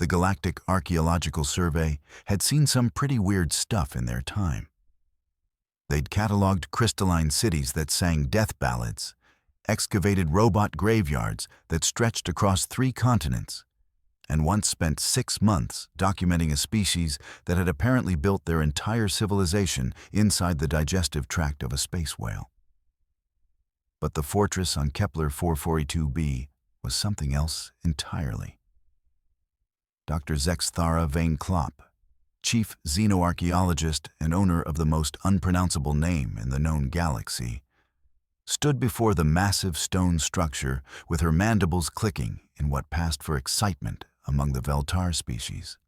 The Galactic Archaeological Survey had seen some pretty weird stuff in their time. They'd cataloged crystalline cities that sang death ballads, excavated robot graveyards that stretched across 3 continents, and once spent 6 months documenting a species that had apparently built their entire civilization inside the digestive tract of a space whale. But the fortress on Kepler 442b was something else entirely. Dr. Zexthara Vane Klopp, chief xenoarchaeologist and owner of the most unpronounceable name in the known galaxy, stood before the massive stone structure with her mandibles clicking in what passed for excitement among the Veltar species.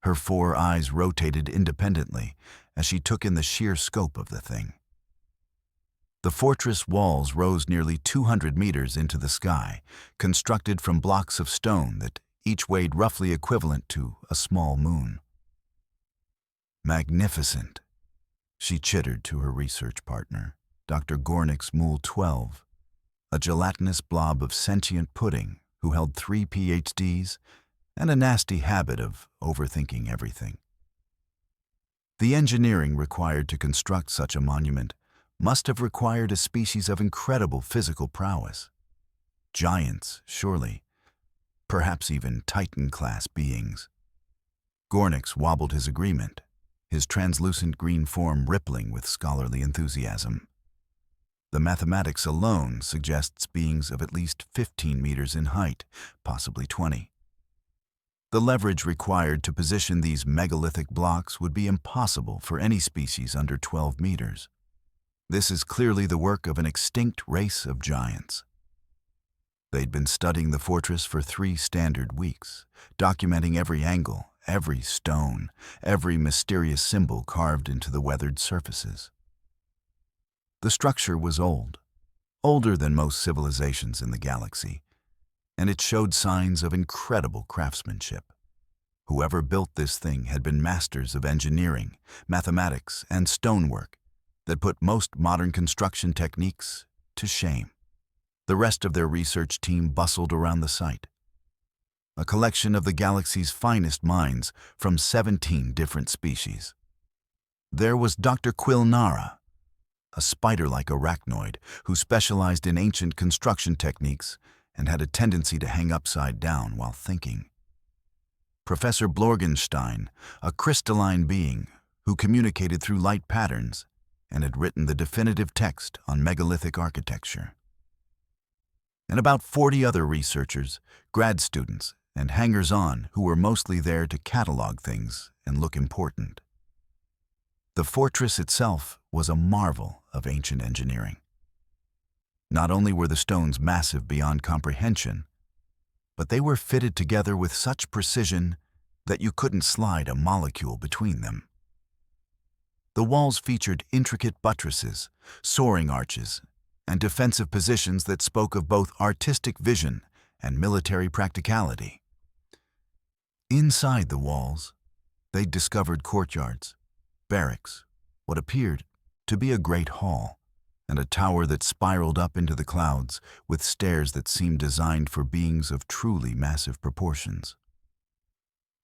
Her 4 eyes rotated independently as she took in the sheer scope of the thing. The fortress walls rose nearly 200 meters into the sky, constructed from blocks of stone that each weighed roughly equivalent to a small moon. "Magnificent," she chittered to her research partner, Dr. Gornick's Mool 12, a gelatinous blob of sentient pudding who held 3 PhDs and a nasty habit of overthinking everything. The engineering required to construct such a monument must have required a species of incredible physical prowess. Giants, surely. Perhaps even Titan-class beings. Gornix wobbled his agreement, his translucent green form rippling with scholarly enthusiasm. The mathematics alone suggests beings of at least 15 meters in height, possibly 20. The leverage required to position these megalithic blocks would be impossible for any species under 12 meters. This is clearly the work of an extinct race of giants. They'd been studying the fortress for 3 standard weeks, documenting every angle, every stone, every mysterious symbol carved into the weathered surfaces. The structure was old, older than most civilizations in the galaxy, and it showed signs of incredible craftsmanship. Whoever built this thing had been masters of engineering, mathematics, and stonework that put most modern construction techniques to shame. The rest of their research team bustled around the site. A collection of the galaxy's finest minds from 17 different species. There was Dr. Quilnara, a spider-like arachnoid who specialized in ancient construction techniques and had a tendency to hang upside down while thinking. Professor Blorgenstein, a crystalline being who communicated through light patterns and had written the definitive text on megalithic architecture. And about 40 other researchers, grad students, and hangers-on who were mostly there to catalog things and look important. The fortress itself was a marvel of ancient engineering. Not only were the stones massive beyond comprehension, but they were fitted together with such precision that you couldn't slide a molecule between them. The walls featured intricate buttresses, soaring arches, and defensive positions that spoke of both artistic vision and military practicality. Inside the walls, they discovered courtyards, barracks, what appeared to be a great hall, and a tower that spiraled up into the clouds with stairs that seemed designed for beings of truly massive proportions.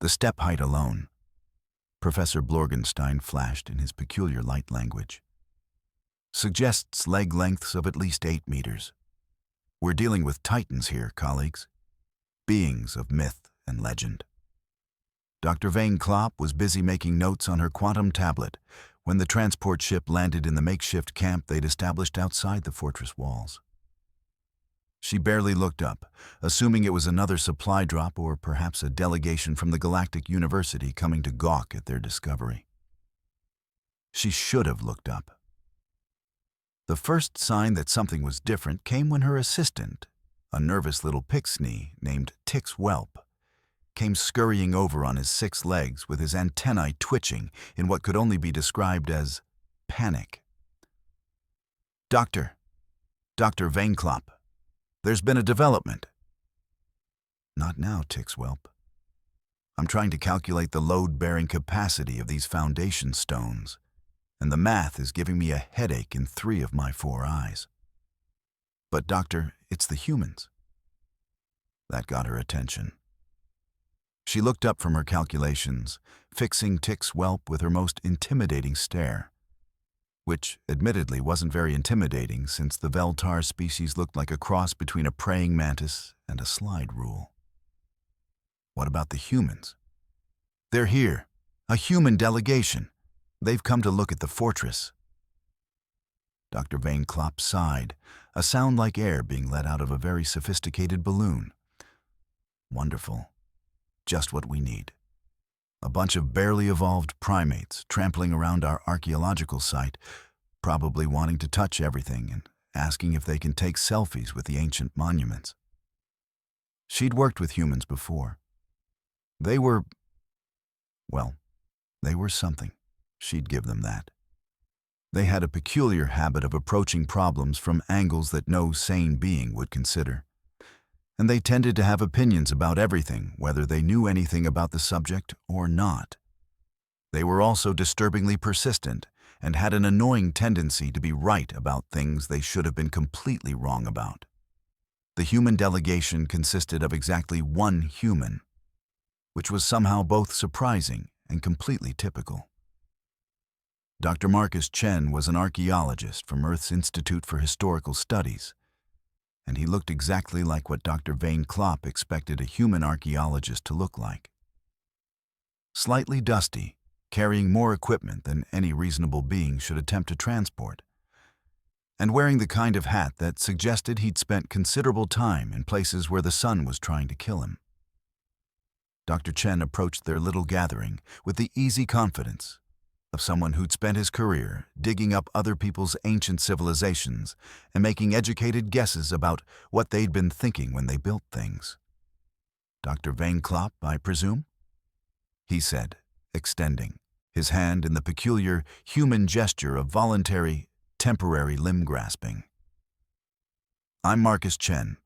The step height alone, Professor Blorgenstein flashed in his peculiar light language, suggests leg lengths of at least 8 meters. We're dealing with titans here, colleagues. Beings of myth and legend. Dr. Vane Klopp was busy making notes on her quantum tablet when the transport ship landed in the makeshift camp they'd established outside the fortress walls. She barely looked up, assuming it was another supply drop or perhaps a delegation from the Galactic University coming to gawk at their discovery. She should have looked up. The first sign that something was different came when her assistant, a nervous little pixney named Tix Whelp, came scurrying over on his 6 legs with his antennae twitching in what could only be described as panic. Dr. Vane Klopp, there's been a development." "Not now, Tix Whelp. I'm trying to calculate the load-bearing capacity of these foundation stones, and the math is giving me a headache in 3 of my 4 eyes." "But, Doctor, it's the humans." That got her attention. She looked up from her calculations, fixing Tick's whelp with her most intimidating stare, which admittedly wasn't very intimidating since the Veltar species looked like a cross between a praying mantis and a slide rule. What about the humans? They're here. A human delegation. They've come to look at the fortress. Dr. Vane Klopp sighed, a sound like air being let out of a very sophisticated balloon. Wonderful. Just what we need. A bunch of barely evolved primates trampling around our archaeological site, probably wanting to touch everything and asking if they can take selfies with the ancient monuments. She'd worked with humans before. They were something. She'd give them that. They had a peculiar habit of approaching problems from angles that no sane being would consider. And they tended to have opinions about everything, whether they knew anything about the subject or not. They were also disturbingly persistent and had an annoying tendency to be right about things they should have been completely wrong about. The human delegation consisted of exactly one human, which was somehow both surprising and completely typical. Dr. Marcus Chen was an archaeologist from Earth's Institute for Historical Studies, and he looked exactly like what Dr. Vane Klopp expected a human archaeologist to look like. Slightly dusty, carrying more equipment than any reasonable being should attempt to transport, and wearing the kind of hat that suggested he'd spent considerable time in places where the sun was trying to kill him. Dr. Chen approached their little gathering with the easy confidence of someone who'd spent his career digging up other people's ancient civilizations and making educated guesses about what they'd been thinking when they built things. "Dr. Vane Klopp, I presume?" he said, extending, his hand in the peculiar human gesture of voluntary, temporary limb grasping. "I'm Marcus Chen.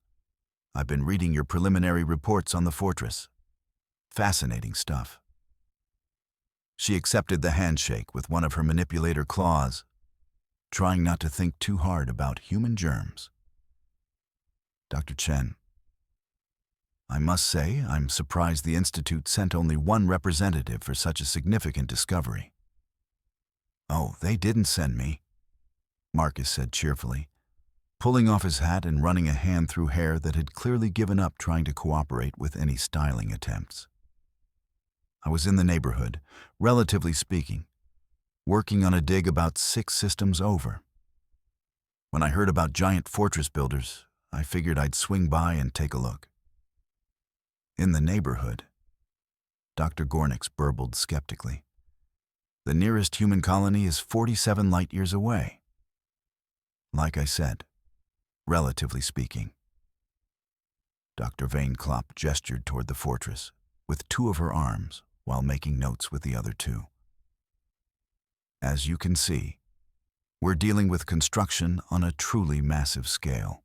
I've been reading your preliminary reports on the fortress. Fascinating stuff." She accepted the handshake with one of her manipulator claws, trying not to think too hard about human germs. "Dr. Chen, I must say I'm surprised the Institute sent only one representative for such a significant discovery." "Oh, they didn't send me," Marcus said cheerfully, pulling off his hat and running a hand through hair that had clearly given up trying to cooperate with any styling attempts. "I was in the neighborhood, relatively speaking, working on a dig about 6 systems over. When I heard about giant fortress builders, I figured I'd swing by and take a look." "In the neighborhood?" Dr. Gornix burbled skeptically. "The nearest human colony is 47 light-years away." "Like I said, relatively speaking." Dr. Vane Klopp gestured toward the fortress with 2 of her arms while making notes with the other 2. "As you can see, we're dealing with construction on a truly massive scale.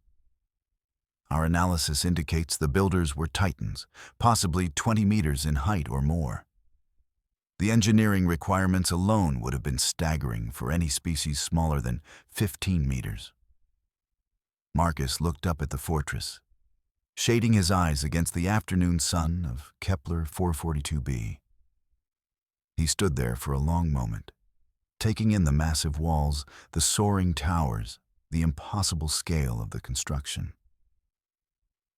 Our analysis indicates the builders were titans, possibly 20 meters in height or more. The engineering requirements alone would have been staggering for any species smaller than 15 meters. Marcus looked up at the fortress, shading his eyes against the afternoon sun of Kepler 442b. He stood there for a long moment, taking in the massive walls, the soaring towers, the impossible scale of the construction.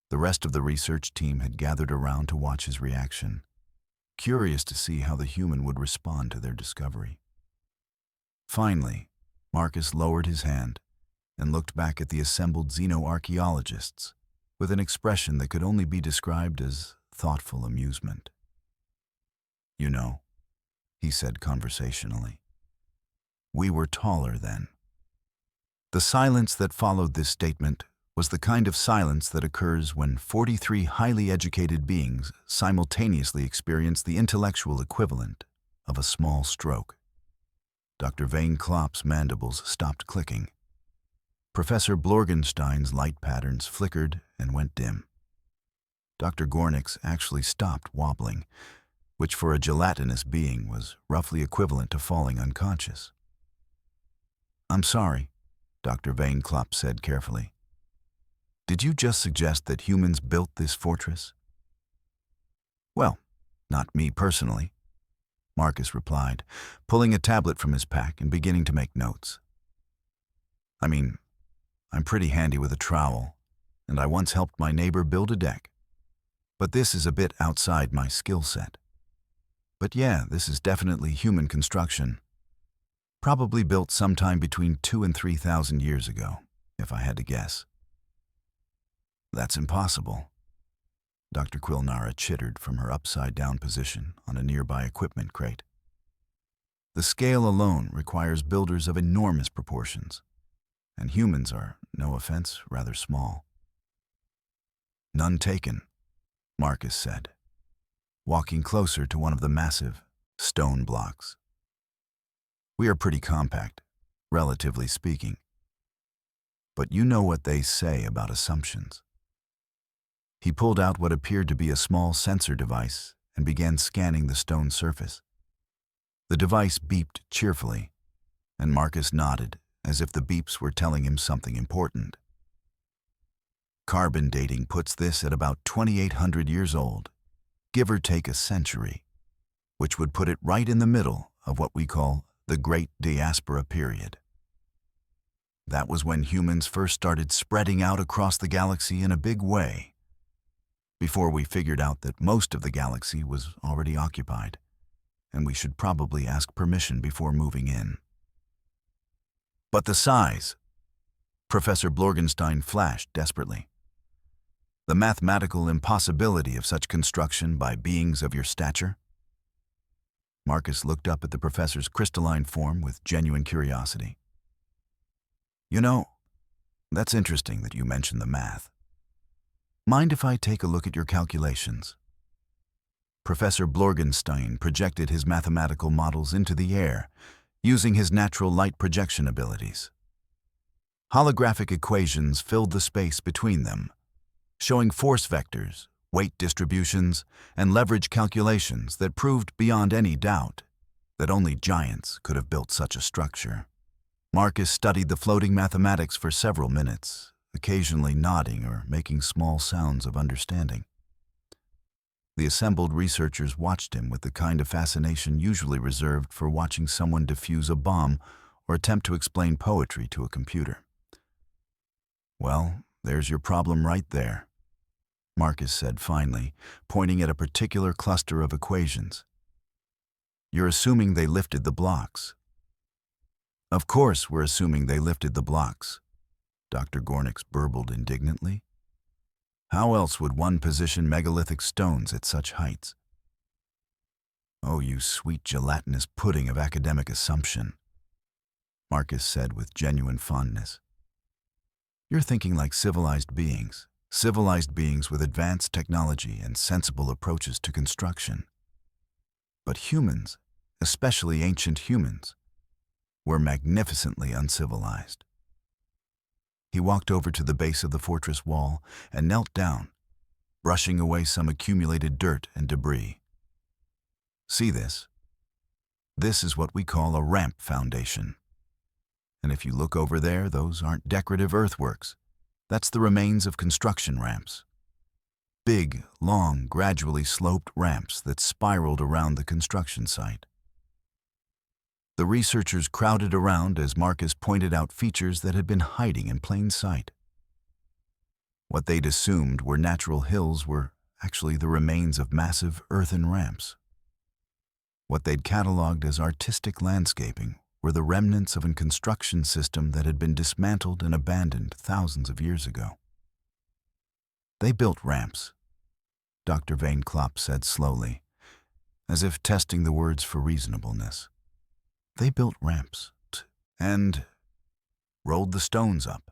The rest of the research team had gathered around to watch his reaction, curious to see how the human would respond to their discovery. Finally, Marcus lowered his hand and looked back at the assembled xenoarchaeologists with an expression that could only be described as thoughtful amusement. "You know," he said conversationally, "we were taller then." The silence that followed this statement was the kind of silence that occurs when 43 highly educated beings simultaneously experience the intellectual equivalent of a small stroke. Dr. Vane Klopp's mandibles stopped clicking. Professor Blorgenstein's light patterns flickered and went dim. Dr. Gornix actually stopped wobbling, which for a gelatinous being was roughly equivalent to falling unconscious. "I'm sorry," Dr. Vane Klopp said carefully. "Did you just suggest that humans built this fortress?" "Well, Not me personally, Marcus replied, pulling a tablet from his pack and beginning to make notes. I mean, I'm pretty handy with a trowel, and I once helped my neighbor build a deck. But this is a bit outside my skill set. But yeah, this is definitely human construction. Probably built sometime between 2,000 and 3,000 years ago, if I had to guess. That's impossible. Dr. Quilnara chittered from her upside-down position on a nearby equipment crate. The scale alone requires builders of enormous proportions, and humans are, no offense, rather small. None taken, Marcus said, walking closer to one of the massive stone blocks. We are pretty compact, relatively speaking. But you know what they say about assumptions. He pulled out what appeared to be a small sensor device and began scanning the stone surface. The device beeped cheerfully, and Marcus nodded as if the beeps were telling him something important. Carbon dating puts this at about 2,800 years old, give or take a century, which would put it right in the middle of what we call the Great Diaspora period. That was when humans first started spreading out across the galaxy in a big way, before we figured out that most of the galaxy was already occupied, and we should probably ask permission before moving in. But the size, Professor Blorgenstein flashed desperately. The mathematical impossibility of such construction by beings of your stature? Marcus looked up at the professor's crystalline form with genuine curiosity. You know, that's interesting that you mention the math. Mind if I take a look at your calculations? Professor Blorgenstein projected his mathematical models into the air, using his natural light projection abilities. Holographic equations filled the space between them, showing force vectors, weight distributions, and leverage calculations that proved beyond any doubt that only giants could have built such a structure. Marcus studied the floating mathematics for several minutes, occasionally nodding or making small sounds of understanding. The assembled researchers watched him with the kind of fascination usually reserved for watching someone defuse a bomb or attempt to explain poetry to a computer. Well, there's your problem right there, Marcus said finally, pointing at a particular cluster of equations. You're assuming they lifted the blocks. Of course we're assuming they lifted the blocks, Dr. Gornix burbled indignantly. How else would one position megalithic stones at such heights? Oh, you sweet gelatinous pudding of academic assumption, Marcus said with genuine fondness. You're thinking like civilized beings with advanced technology and sensible approaches to construction. But humans, especially ancient humans, were magnificently uncivilized. He walked over to the base of the fortress wall and knelt down, brushing away some accumulated dirt and debris. See this? This is what we call a ramp foundation. And if you look over there, those aren't decorative earthworks. That's the remains of construction ramps. Big, long, gradually sloped ramps that spiraled around the construction site. The researchers crowded around as Marcus pointed out features that had been hiding in plain sight. What they'd assumed were natural hills were actually the remains of massive earthen ramps. What they'd cataloged as artistic landscaping were the remnants of a construction system that had been dismantled and abandoned thousands of years ago. They built ramps, Dr. Vane Klopp said slowly, as if testing the words for reasonableness. They built ramps and rolled the stones up.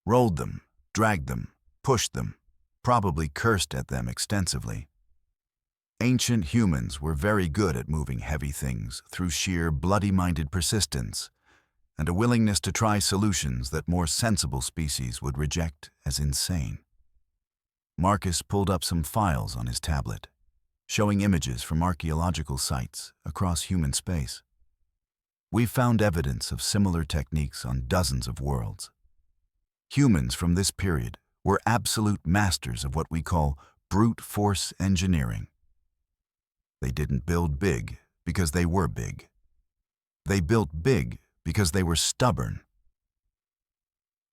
Rolled them, dragged them, pushed them, probably cursed at them extensively. Ancient humans were very good at moving heavy things through sheer bloody-minded persistence and a willingness to try solutions that more sensible species would reject as insane. Marcus pulled up some files on his tablet, showing images from archaeological sites across human space. We've found evidence of similar techniques on dozens of worlds. Humans from this period were absolute masters of what we call brute force engineering. They didn't build big because they were big. They built big because they were stubborn.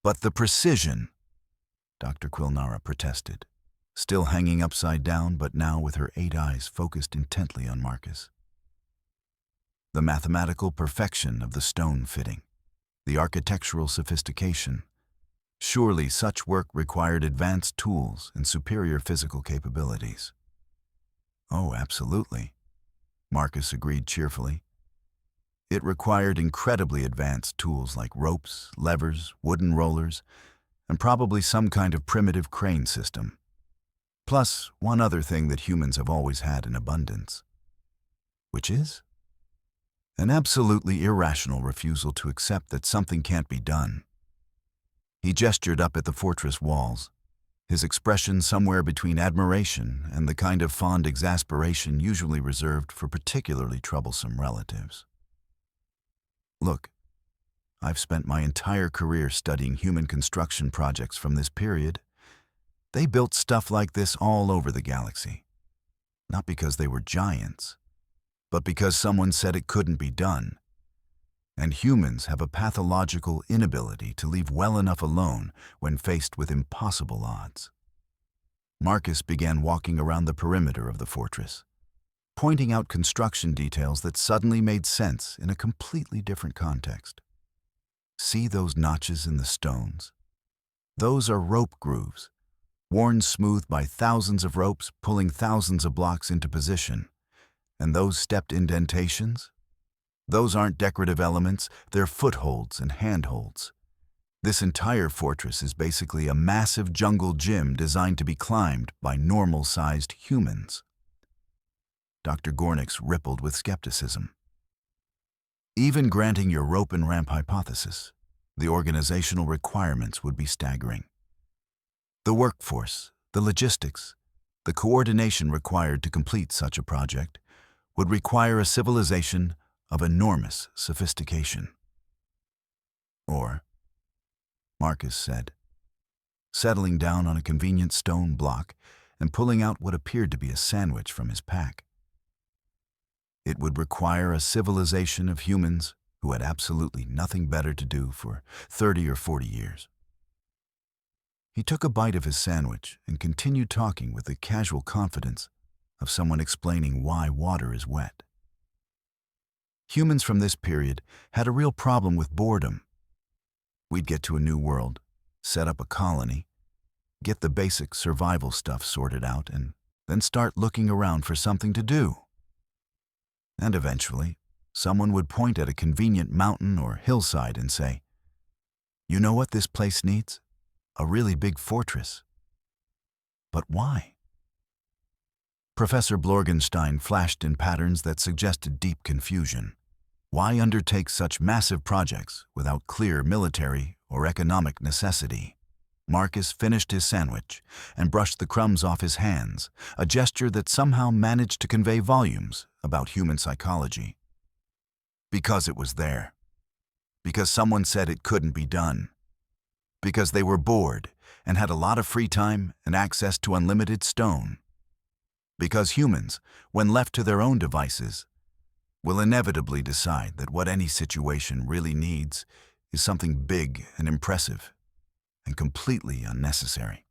But the precision, Dr. Quilnara protested, still hanging upside down but now with her 8 eyes focused intently on Marcus. The mathematical perfection of the stone fitting, the architectural sophistication. Surely such work required advanced tools and superior physical capabilities. Oh, absolutely, Marcus agreed cheerfully. It required incredibly advanced tools like ropes, levers, wooden rollers, and probably some kind of primitive crane system. Plus, one other thing that humans have always had in abundance. Which is? An absolutely irrational refusal to accept that something can't be done. He gestured up at the fortress walls, his expression somewhere between admiration and the kind of fond exasperation usually reserved for particularly troublesome relatives. Look, I've spent my entire career studying human construction projects from this period. They built stuff like this all over the galaxy. Not because they were giants, but because someone said it couldn't be done. And humans have a pathological inability to leave well enough alone when faced with impossible odds. Marcus began walking around the perimeter of the fortress, pointing out construction details that suddenly made sense in a completely different context. See those notches in the stones? Those are rope grooves, worn smooth by thousands of ropes pulling thousands of blocks into position. And those stepped indentations? Those aren't decorative elements, they're footholds and handholds. This entire fortress is basically a massive jungle gym designed to be climbed by normal-sized humans. Dr. Gornix rippled with skepticism. Even granting your rope and ramp hypothesis, the organizational requirements would be staggering. The workforce, the logistics, the coordination required to complete such a project would require a civilization of enormous sophistication. Or, Marcus said, settling down on a convenient stone block and pulling out what appeared to be a sandwich from his pack. It would require a civilization of humans who had absolutely nothing better to do for 30 or 40 years. He took a bite of his sandwich and continued talking with the casual confidence of someone explaining why water is wet. Humans from this period had a real problem with boredom. We'd get to a new world, set up a colony, get the basic survival stuff sorted out, and then start looking around for something to do. And eventually, someone would point at a convenient mountain or hillside and say, "You know what this place needs? A really big fortress." But why? Professor Blorgenstein flashed in patterns that suggested deep confusion. Why undertake such massive projects without clear military or economic necessity? Marcus finished his sandwich and brushed the crumbs off his hands, a gesture that somehow managed to convey volumes about human psychology. Because it was there. Because someone said it couldn't be done. Because they were bored and had a lot of free time and access to unlimited stone. Because humans, when left to their own devices, will inevitably decide that what any situation really needs is something big and impressive and completely unnecessary.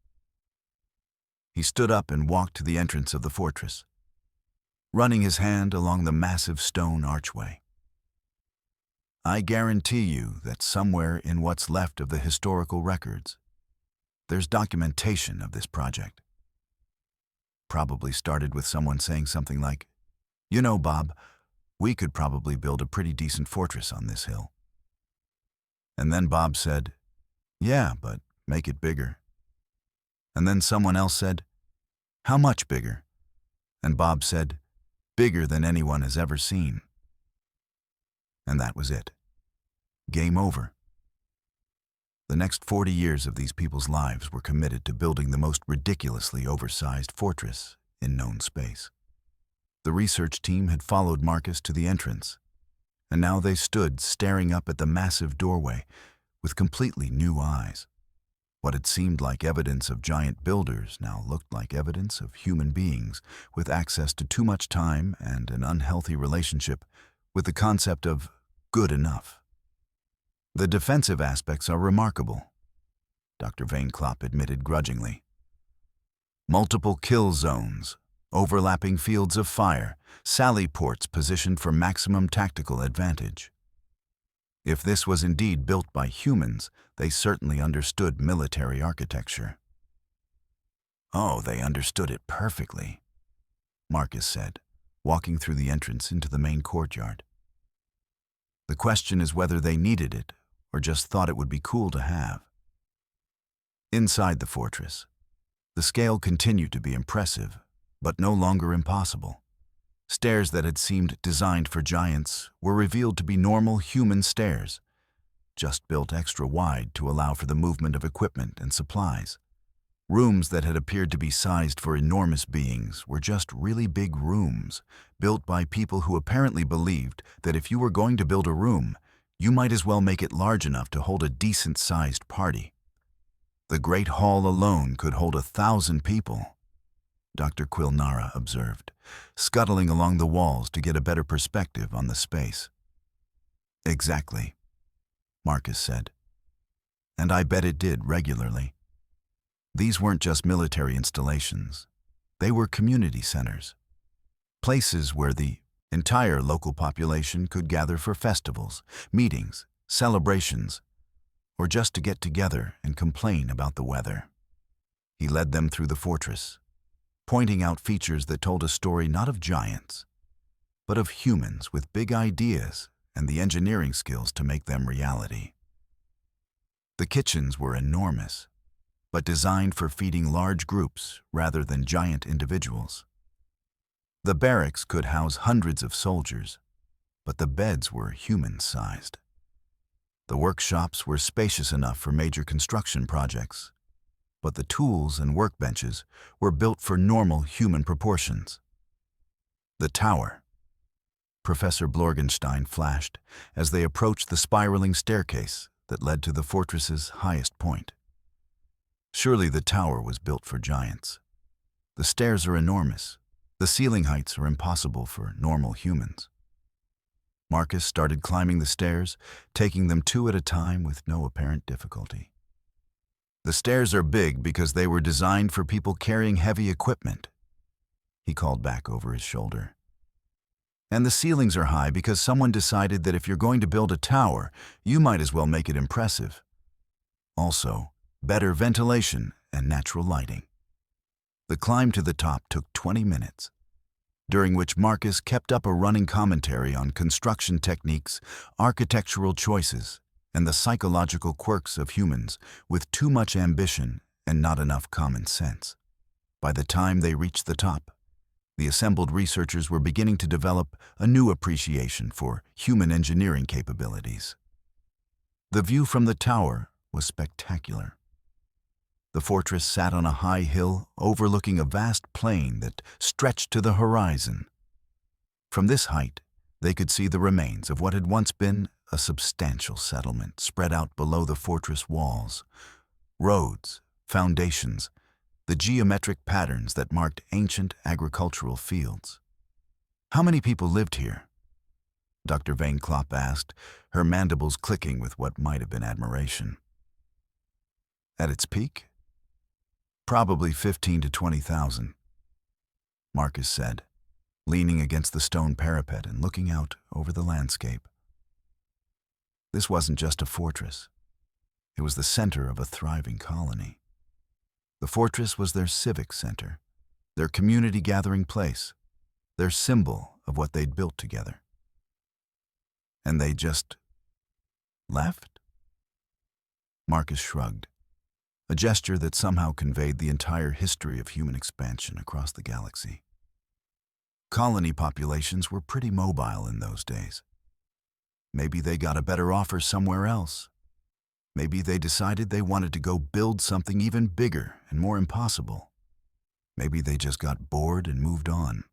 He stood up and walked to the entrance of the fortress, running his hand along the massive stone archway. I guarantee you that somewhere in what's left of the historical records, there's documentation of this project. Probably started with someone saying something like, "You know, Bob, we could probably build a pretty decent fortress on this hill." And then Bob said, "Yeah, but make it bigger." And then someone else said, "How much bigger?" And Bob said, "Bigger than anyone has ever seen." And that was it. Game over. The next 40 years of these people's lives were committed to building the most ridiculously oversized fortress in known space. The research team had followed Marcus to the entrance, and now they stood staring up at the massive doorway with completely new eyes. What had seemed like evidence of giant builders now looked like evidence of human beings with access to too much time and an unhealthy relationship with the concept of good enough. The defensive aspects are remarkable, Dr. Vainclop admitted grudgingly. Multiple kill zones, overlapping fields of fire, sally ports positioned for maximum tactical advantage. If this was indeed built by humans, they certainly understood military architecture. Oh, they understood it perfectly, Marcus said, walking through the entrance into the main courtyard. The question is whether they needed it or just thought it would be cool to have. Inside the fortress, the scale continued to be impressive, but no longer impossible. Stairs that had seemed designed for giants were revealed to be normal human stairs, just built extra wide to allow for the movement of equipment and supplies. Rooms that had appeared to be sized for enormous beings were just really big rooms, built by people who apparently believed that if you were going to build a room, you might as well make it large enough to hold a decent-sized party. The Great Hall alone could hold 1,000 people, Dr. Quilnara observed, scuttling along the walls to get a better perspective on the space. Exactly, Marcus said. And I bet it did regularly. These weren't just military installations. They were community centers, places where the entire local population could gather for festivals, meetings, celebrations, or just to get together and complain about the weather. He led them through the fortress, pointing out features that told a story not of giants, but of humans with big ideas and the engineering skills to make them reality. The kitchens were enormous, but designed for feeding large groups rather than giant individuals. The barracks could house hundreds of soldiers, but the beds were human-sized. The workshops were spacious enough for major construction projects, but the tools and workbenches were built for normal human proportions. The tower, Professor Blorgenstein flashed as they approached the spiraling staircase that led to the fortress's highest point. Surely the tower was built for giants. The stairs are enormous. The ceiling heights are impossible for normal humans. Marcus started climbing the stairs, taking them 2 at a time with no apparent difficulty. The stairs are big because they were designed for people carrying heavy equipment, he called back over his shoulder. And the ceilings are high because someone decided that if you're going to build a tower, you might as well make it impressive. Also, better ventilation and natural lighting. The climb to the top took 20 minutes, during which Marcus kept up a running commentary on construction techniques, architectural choices, and the psychological quirks of humans with too much ambition and not enough common sense. By the time they reached the top, the assembled researchers were beginning to develop a new appreciation for human engineering capabilities. The view from the tower was spectacular. The fortress sat on a high hill overlooking a vast plain that stretched to the horizon. From this height, they could see the remains of what had once been a substantial settlement spread out below the fortress walls. Roads, foundations, the geometric patterns that marked ancient agricultural fields. How many people lived here? Dr. Vainclop asked, her mandibles clicking with what might have been admiration. At its peak? Probably 15 to 20,000, Marcus said, leaning against the stone parapet and looking out over the landscape. This wasn't just a fortress. It was the center of a thriving colony. The fortress was their civic center, their community gathering place, their symbol of what they'd built together. And they just left? Marcus shrugged, a gesture that somehow conveyed the entire history of human expansion across the galaxy. Colony populations were pretty mobile in those days. Maybe they got a better offer somewhere else. Maybe they decided they wanted to go build something even bigger and more impossible. Maybe they just got bored and moved on.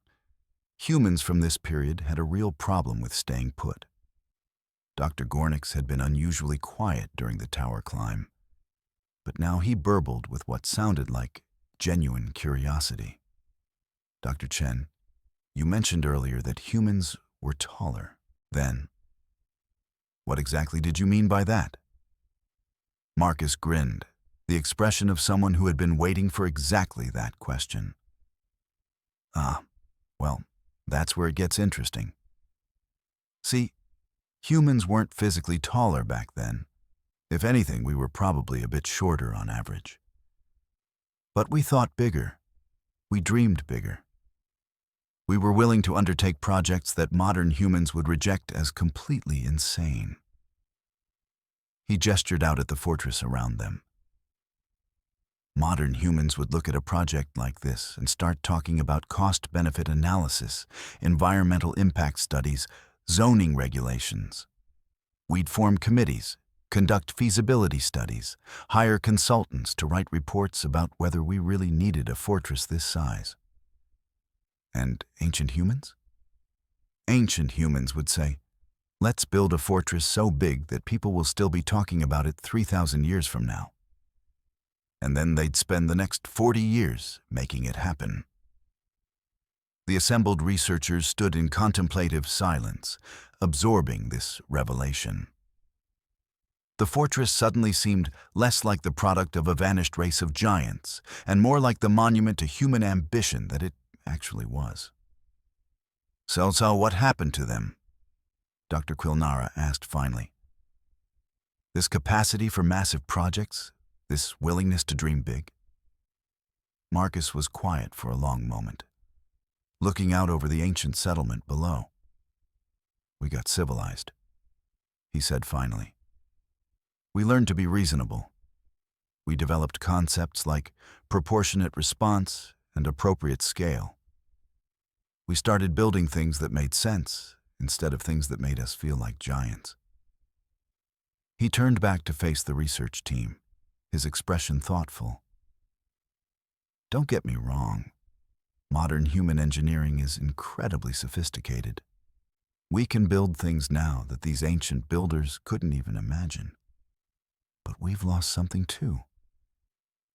Humans from this period had a real problem with staying put. Dr. Gornix had been unusually quiet during the tower climb. but now he burbled with what sounded like genuine curiosity. Dr. Chen, you mentioned earlier that humans were taller. Then, what exactly did you mean by that? Marcus grinned, the expression of someone who had been waiting for exactly that question. Ah, well, that's where it gets interesting. See, humans weren't physically taller back then. If anything, we were probably a bit shorter on average. But we thought bigger. We dreamed bigger. We were willing to undertake projects that modern humans would reject as completely insane. He gestured out at the fortress around them. Modern humans would look at a project like this and start talking about cost-benefit analysis, environmental impact studies, zoning regulations. We'd form committees, conduct feasibility studies, hire consultants to write reports about whether we really needed a fortress this size. And ancient humans? Ancient humans would say, let's build a fortress so big that people will still be talking about it 3,000 years from now. And then they'd spend the next 40 years making it happen. The assembled researchers stood in contemplative silence, absorbing this revelation. The fortress suddenly seemed less like the product of a vanished race of giants, and more like the monument to human ambition that it actually was. So what happened to them? Dr. Quilnara asked finally. This capacity for massive projects? This willingness to dream big? Marcus was quiet for a long moment, looking out over the ancient settlement below. We got civilized, he said finally. We learned to be reasonable. We developed concepts like proportionate response and appropriate scale. We started building things that made sense instead of things that made us feel like giants. He turned back to face the research team, his expression thoughtful. Don't get me wrong. Modern human engineering is incredibly sophisticated. We can build things now that these ancient builders couldn't even imagine. But we've lost something too.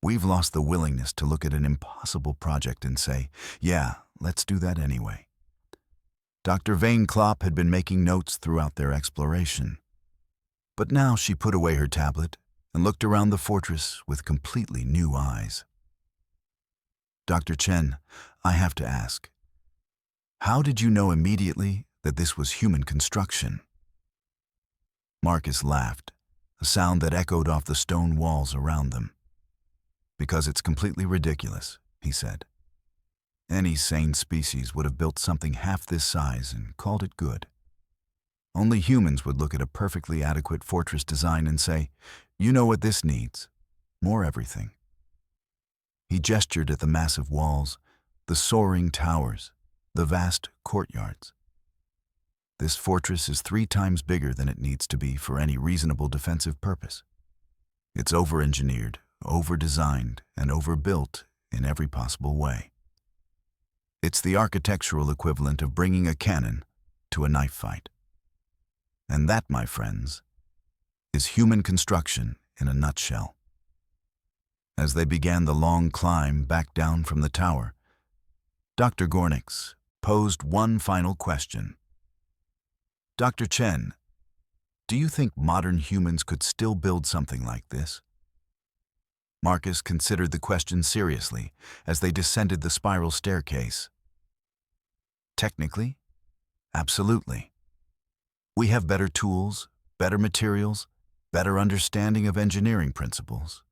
We've lost the willingness to look at an impossible project and say, yeah, let's do that anyway. Dr. Vane Klopp had been making notes throughout their exploration. But now she put away her tablet and looked around the fortress with completely new eyes. Dr. Chen, I have to ask, how did you know immediately that this was human construction? Marcus laughed, a sound that echoed off the stone walls around them. Because it's completely ridiculous, he said. Any sane species would have built something half this size and called it good. Only humans would look at a perfectly adequate fortress design and say, you know what this needs? More everything. He gestured at the massive walls, the soaring towers, the vast courtyards. This fortress is 3 times bigger than it needs to be for any reasonable defensive purpose. It's over-engineered, over-designed, and overbuilt in every possible way. It's the architectural equivalent of bringing a cannon to a knife fight. And that, my friends, is human construction in a nutshell. As they began the long climb back down from the tower, Dr. Gornix posed one final question. Dr. Chen, do you think modern humans could still build something like this? Marcus considered the question seriously as they descended the spiral staircase. Technically, absolutely. We have better tools, better materials, better understanding of engineering principles.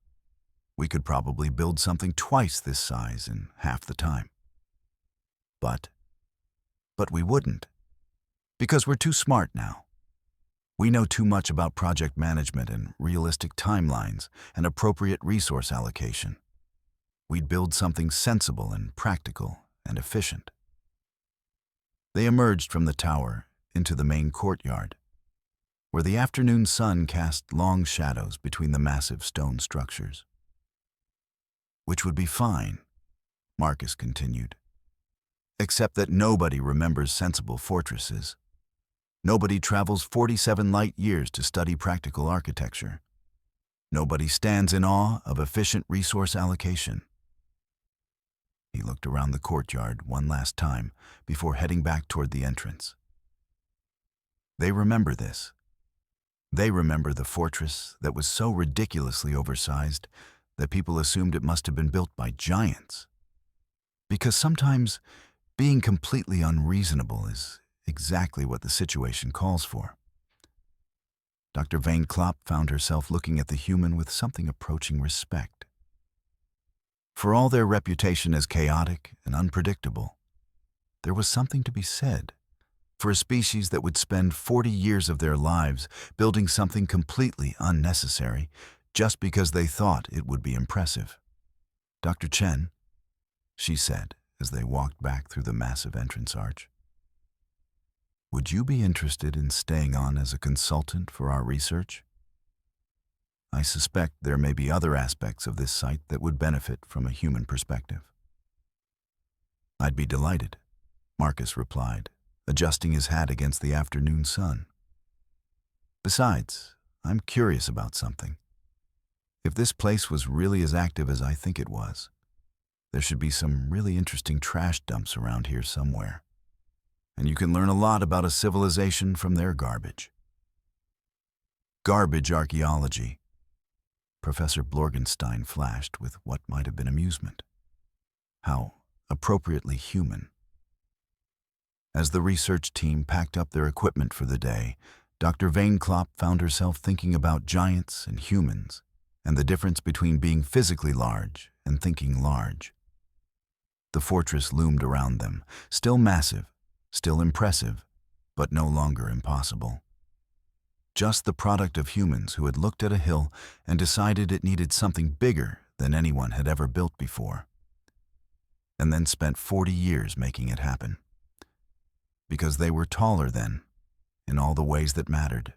We could probably build something twice this size in half the time. But we wouldn't, because we're too smart now. We know too much about project management and realistic timelines and appropriate resource allocation. We'd build something sensible and practical and efficient. They emerged from the tower into the main courtyard, where the afternoon sun cast long shadows between the massive stone structures. Which would be fine, Marcus continued, except that nobody remembers sensible fortresses. Nobody travels 47 light years to study practical architecture. Nobody stands in awe of efficient resource allocation. He looked around the courtyard one last time before heading back toward the entrance. They remember this. They remember the fortress that was so ridiculously oversized that people assumed it must have been built by giants. Because sometimes being completely unreasonable is exactly what the situation calls for. Dr. Vane Klopp found herself looking at the human with something approaching respect. For all their reputation as chaotic and unpredictable, there was something to be said for a species that would spend 40 years of their lives building something completely unnecessary just because they thought it would be impressive. "Dr. Chen," she said as they walked back through the massive entrance arch, "would you be interested in staying on as a consultant for our research? I suspect there may be other aspects of this site that would benefit from a human perspective." "I'd be delighted," Marcus replied, adjusting his hat against the afternoon sun. "Besides, I'm curious about something. If this place was really as active as I think it was, there should be some really interesting trash dumps around here somewhere. And you can learn a lot about a civilization from their garbage." "Garbage archaeology," Professor Blorgenstein flashed with what might have been amusement. How appropriately human. As the research team packed up their equipment for the day, Dr. Vane Klopp found herself thinking about giants and humans and the difference between being physically large and thinking large. The fortress loomed around them, still massive, still impressive, but no longer impossible. Just the product of humans who had looked at a hill and decided it needed something bigger than anyone had ever built before, and then spent 40 years making it happen. Because they were taller then, in all the ways that mattered.